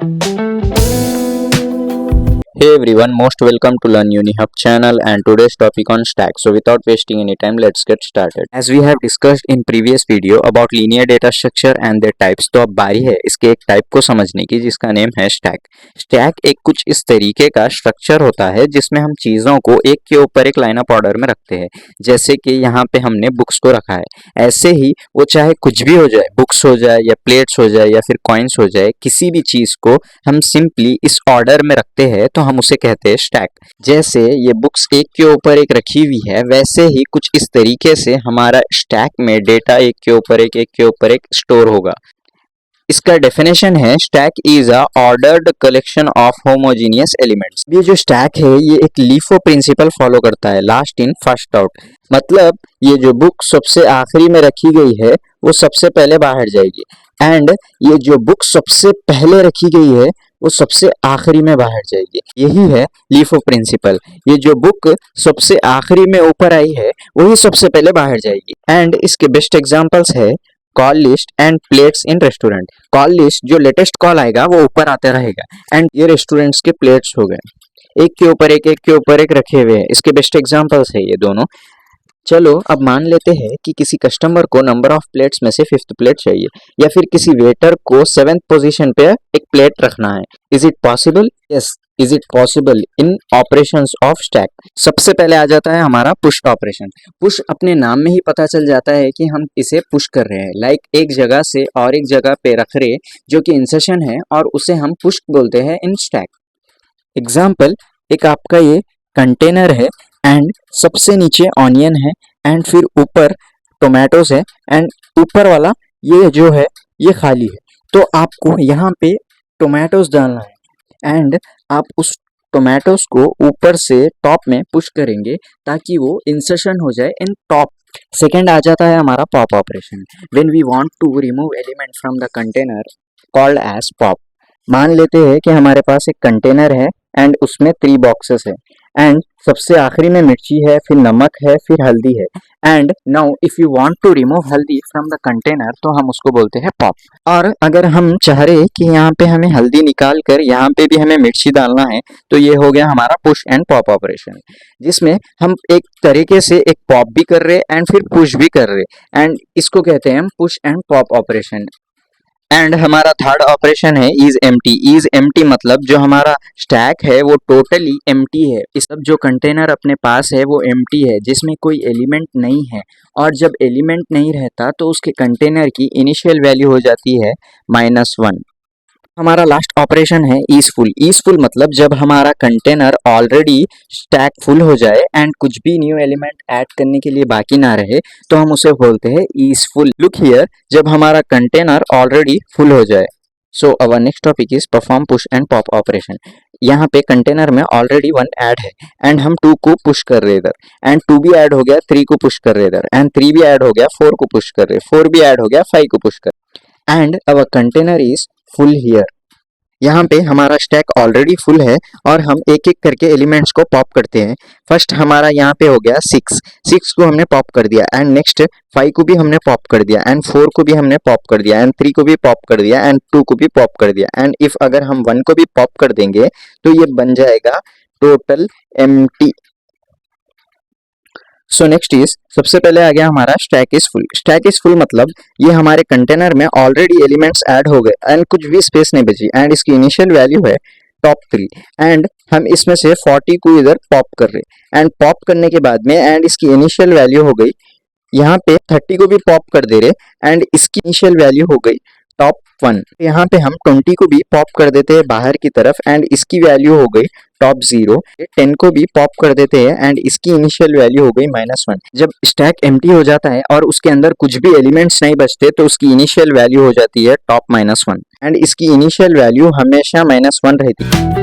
Hey everyone, most welcome to Learn UniHub channel and today's topic on stack. So without wasting any time, let's get started. As we have discussed in previous video about linear data structure and their types, तो अब बारी है इसके एक type को समझने की जिसका नेम है स्टैक। स्टैक एक कुछ इस तरीके का स्ट्रक्चर होता है जिसमें हम चीज़ों को एक के ऊपर एक लाइन अप ऑर्डर में रखते हैं। जैसे कि यहाँ पे हमने बुक्स को रखा है, ऐसे ही वो चाहे कुछ भी हो जाए, बुक्स हो जाए या प्लेट्स हो जाए या फिर कॉइन्स हो जाए, किसी भी चीज़ को हम सिंपली इस ऑर्डर में रखते हैं तो हम उसे कहते हैं स्टैक। जैसे ये बुक्स एक के ऊपर एक रखी हुई है, वैसे ही कुछ इस तरीके से हमारा स्टैक में डेटा एक के ऊपर एक स्टोर होगा। इसका डेफिनेशन है stack is a ordered collection of homogeneous elements. ये जो स्टैक है ये एक लीफो प्रिंसिपल फॉलो करता है, लास्ट इन फर्स्ट आउट। मतलब ये जो बुक सबसे आखिरी में रखी गई है वो सबसे पहले बाहर जाएगी, एंड ये जो बुक सबसे पहले रखी गई है वो सबसे आखिरी में बाहर जाएगी। यही है लीफो प्रिंसिपल। ये जो बुक सबसे आखिरी में ऊपर आई है वही सबसे पहले बाहर जाएगी। एंड इसके बेस्ट एग्जांपल्स है call list and plates in restaurant. Call list जो लेटेस्ट कॉल आएगा वो ऊपर आते रहेगा, एंड ये रेस्टोरेंट्स के प्लेट्स हो गए, एक के ऊपर एक रखे हुए हैं। इसके बेस्ट एग्जांपल्स है ये दोनों। चलो अब मान लेते हैं कि किसी कस्टमर को नंबर ऑफ प्लेट्स में से 5th प्लेट चाहिए, या फिर किसी वेटर को 7th पोजीशन पे एक प्लेट रखना है। Is it possible? Yes, is it possible in operations of stack. सबसे पहले आ जाता है हमारा पुश ऑपरेशन। पुश अपने नाम में ही पता चल जाता है कि हम इसे पुश कर रहे हैं, लाइक एक जगह से और एक जगह पे रख रहे, जो कि इंसर्शन है और उसे हम पुश बोलते हैं इन स्टैक। एग्जाम्पल, एक आपका ये कंटेनर है एंड सबसे नीचे ऑनियन है एंड फिर ऊपर टोमेटोज है, एंड ऊपर वाला ये जो है ये खाली है। तो आपको यहाँ पे टोमेटोज डालना है एंड आप उस टोमेटोज को ऊपर से टॉप में पुश करेंगे ताकि वो इंसर्शन हो जाए इन टॉप। सेकेंड आ जाता है हमारा pop operation. When we want to remove element from the container called as pop. मान लेते हैं कि हमारे पास एक कंटेनर है एंड उसमें 3 बॉक्सेस है, एंड सबसे आखिरी में मिर्ची है, फिर नमक है, फिर हल्दी है। And now if you want to remove haldi from the container तो हम उसको बोलते हैं पॉप। और अगर हम चाह रहे कि यहाँ पे हमें हल्दी निकाल कर यहाँ पे भी हमें मिर्ची डालना है तो ये हो गया हमारा पुश एंड पॉप ऑपरेशन, जिसमें हम एक तरीके से एक पॉप भी कर रहे एंड फिर पुश भी कर रहे, एंड इसको कहते हैं हम push and pop operation. And हमारा थर्ड ऑपरेशन है इज एम्प्टी। इज एम्प्टी मतलब जो हमारा स्टैक है वो टोटली एम्प्टी है। इस सब जो कंटेनर अपने पास है वो एम्प्टी है, जिसमें कोई एलिमेंट नहीं है। और जब एलिमेंट नहीं रहता तो उसके कंटेनर की इनिशियल वैल्यू हो जाती है -1। हमारा लास्ट ऑपरेशन है ईज फुल। ईज फुल मतलब जब हमारा कंटेनर ऑलरेडी स्टैक फुल हो जाए एंड कुछ भी न्यू एलिमेंट ऐड करने के लिए बाकी ना रहे तो हम उसे बोलते हैं ईज फुल। लुक हियर, जब हमारा कंटेनर ऑलरेडी फुल हो जाए। So our next topic is perform push and pop operation. यहाँ पे कंटेनर में ऑलरेडी 1 ऐड है एंड हम 2 को पुश कर रहे इधर, एंड 2 भी ऐड हो गया, 3 को पुश कर रहे इधर, एंड 3 भी ऐड हो गया, 4 को पुश कर रहे, 4 भी ऐड हो गया, 5 को पुश कर, and our container is full here. यहाँ पे हमारा स्टैक ऑलरेडी फुल है और हम एक एक करके एलिमेंट्स को पॉप करते हैं। फर्स्ट हमारा यहाँ पे हो गया 6 को हमने पॉप कर दिया, एंड नेक्स्ट 5 को भी हमने पॉप कर दिया, एंड 4 को भी हमने पॉप कर दिया, एंड 3 को भी पॉप कर दिया, एंड 2 को भी पॉप कर दिया, एंड इफ अगर हम 1 को भी पॉप कर देंगे तो ये बन जाएगा total empty. So next is, सबसे पहले आ गया हमारा stack is full. Stack is full मतलब ये हमारे कंटेनर में ऑलरेडी एलिमेंट्स ऐड हो गए एंड कुछ भी स्पेस नहीं बची, एंड इसकी इनिशियल वैल्यू है टॉप 3, एंड हम इसमें से 40 को इधर पॉप कर रहे, एंड पॉप करने के बाद में एंड इसकी इनिशियल वैल्यू हो गई, यहाँ पे 30 को भी पॉप कर दे रहे एंड इसकी इनिशियल वैल्यू हो गई टॉप 1। यहाँ पे हम 20 को भी पॉप कर देते हैं बाहर की तरफ एंड इसकी वैल्यू हो गई टॉप 0। 10 को भी पॉप कर देते हैं एंड इसकी इनिशियल वैल्यू हो गई -1। जब स्टैक एम्प्टी हो जाता है और उसके अंदर कुछ भी एलिमेंट्स नहीं बचते तो उसकी इनिशियल वैल्यू हो जाती है टॉप -1, एंड इसकी इनिशियल वैल्यू हमेशा -1 रहती है।